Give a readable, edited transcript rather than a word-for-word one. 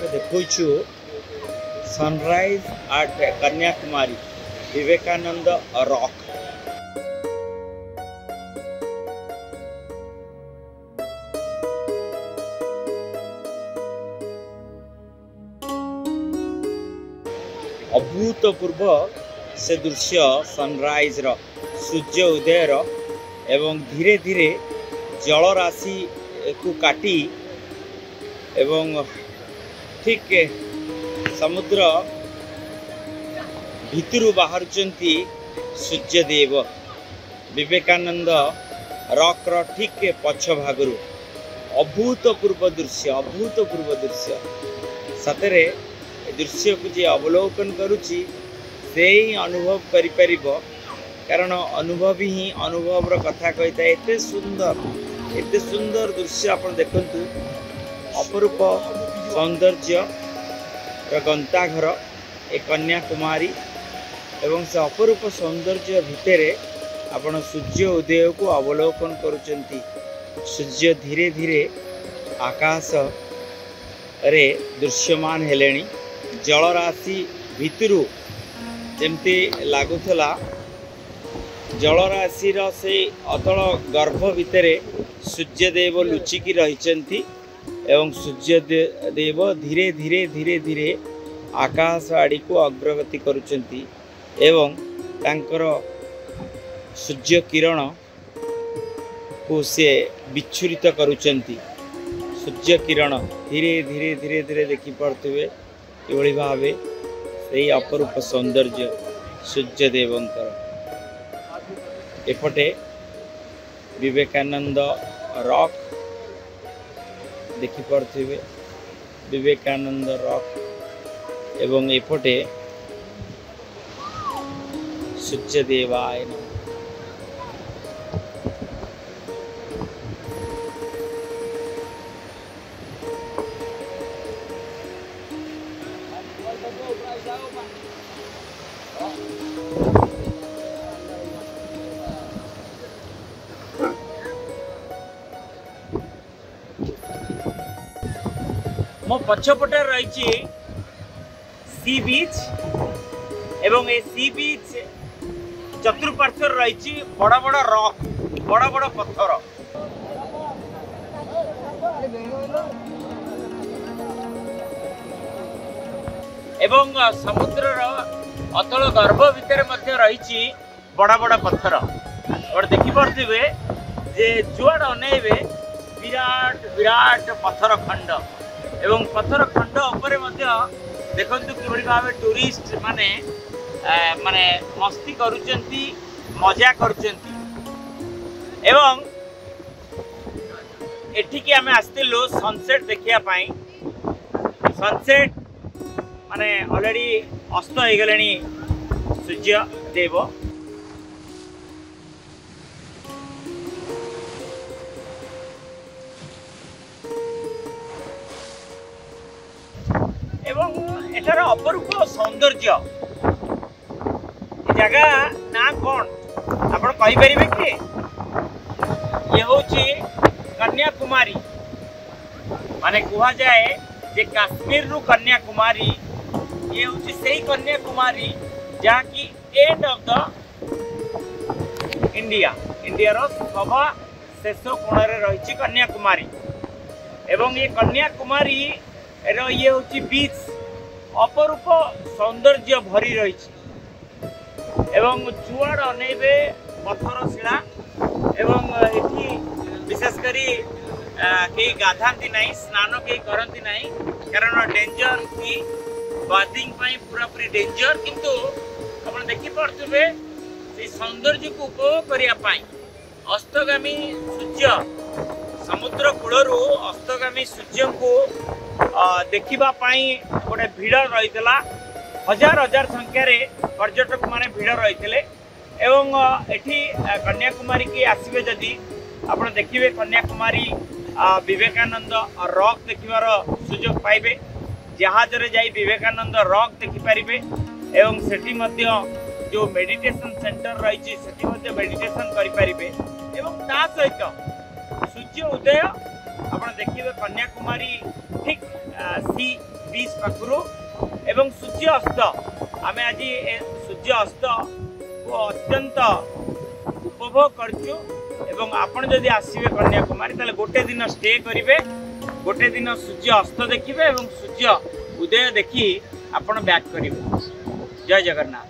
देखु sunrise at Kanyakumari Vivekananda rock. अभूतपूर्व से दृश्य सनराइज रो सूर्य उदय रो एवं धीरे धीरे जलराशि को काटी एवं ठीक समुद्र भितरु बाहरुचंती सूर्यदेव विवेकानंद रॉक रो ठीक पछ भागरु अभूतपूर्व दृश्य सतरे दृश्य को जी अवलोकन करुच्ची से ही अनुभव करि परिबो कारण अनुभव ही अनुभव कथा कहता है। एते सुंदर दृश्य आप देखंतु अपरूप सौंदर्य गंताघर ए कन्याकुमारी एवं से अपरूप सौंदर्य भितरे आपण सूर्य उदय को अवलोकन करुचंती। सूर्य धीरे धीरे आकाश रे दृश्यमान हेलेनी जलराशि भितरु जमती लगुला जलराशि से अतल गर्भ भितरे सूर्यदेव लुचिकी रही एवं सूर्यदेव धीरे धीरे धीरे धीरे आकाश आड़ी को अग्रगति करुचंती एवं तांकर सूर्य किरण को से विच्छुरित करुचंती। सूर्य किरण धीरे धीरे धीरे धीरे देखि पार्थुवे ये भाव से अपरूप सौंदर्य सूर्यदेवंकर। एपटे विवेकानंद रॉक देखि पार्थुवे विवेकानंद रॉक एवं एपटे सूर्यदेवाय नमः। मो पछपटे रही सी बीच एवं ए सी बीच चतुर्पार्श्व रही बड़ बड़ रॉक बड़ बड़ पत्थर एवं समुद्र अतल गर्भ भितर रही बड़ बड़ पत्थर और देखी पारे जे जुआड़ अनेबे विराट विराट पत्थर खंड एवं पत्थर खंड उपरे देखंतु किभଳି भावे टूरिस्ट माने माने मस्ती करुचंती मजा करुचंती एवं एठिकी आमे आस्तिलु सनसेट देखिया पाई। सनसेट माने ऑलरेडी अस्त हो गलेनी सूर्य देव एवं एठार अपरूप सौंदर्य जगह ना कौन आप कहींपर कि ये हूँ कन्याकुमारी माने कह जाए जे काश्मीर रु कन्याकुमारी ये हूँ से कन्याकुमारी जहाँ की एंड ऑफ द इंडिया रो सभा शेष कोण रही कन्याकुमारी एवं ये कन्याकुमारी ये हूँ बीच अपरूप सौंदर्य भरी रही एवं जुआड़ अनेबे पत्थर शिला एवं एठी विशेषकर कई गाधाती ना स्नान कई करती ना कारण डेंजर की बादिंग पूरा पूरी डेंजर किंतु आप देखी पारे सौंदर्य को उपभोग करने अस्तगामी सूर्य समुद्र कूलू अस्तगामी सूर्य को देखापी गोटे भिड़ रही हजार हजार संख्यार पर्यटक माने भिड़ रही एवं एठी कन्याकुमारी की आसवे जदि आप देखिए कन्याकुमारी विवेकानंद रॉक देखिबार सुजोग पाइबे जहाज रे जाई विवेकानंद रॉक देखिपारे एवं सेठी मध्य जो मेडिटेशन सेंटर रही सेठी मेडिटेशन करें एवं ता सहित सूर्य उदय आप देखिए कन्याकुमारी ठीक सी बीच पाखु एवं सूर्य अस्त आम आज सूर्य अस्त को अत्यंत उपभोग करचु एवं आपण जदि आसबे कन्याकुमारी ताले गोटे दिन स्टे करेंगे गोटे दिन सूर्य अस्त देखिए एवं सूर्य उदय देखी आपण बैक करेंगे। जय जगन्नाथ।